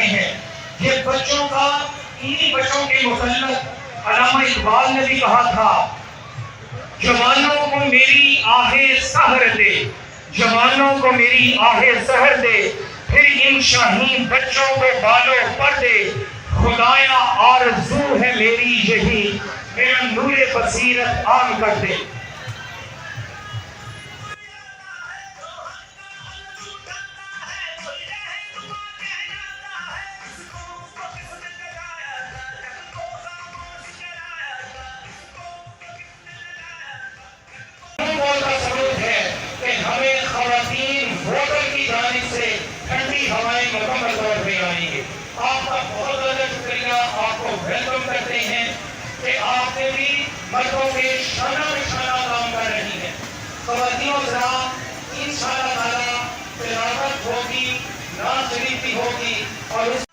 रहे हैं। ये बच्चों का, इन्हीं बच्चों के मुतल्लिक़ अल्लामा इकबाल ने भी कहा था, जवानों को मेरी आहें सहर दे, जवानों को मेरी आहें सहर दे, फिर इन शाहीन बच्चों को बालों पर दे। खुदाया आरज़ू है मेरी यही, मेरा नूरे बसीरत आम कर दे। मुकम्मल तौर पे आएंगे। आपका बहुत ज़्यादा शुक्रिया, आपको वेलकम करते हैं कि आपने भी मर्दों के शाना निशाना काम कर रही हैं। ख़वातीन ज़रा इंशाअल्लाह ताला तिलावत होगी, नाज़ शरीफ होगी और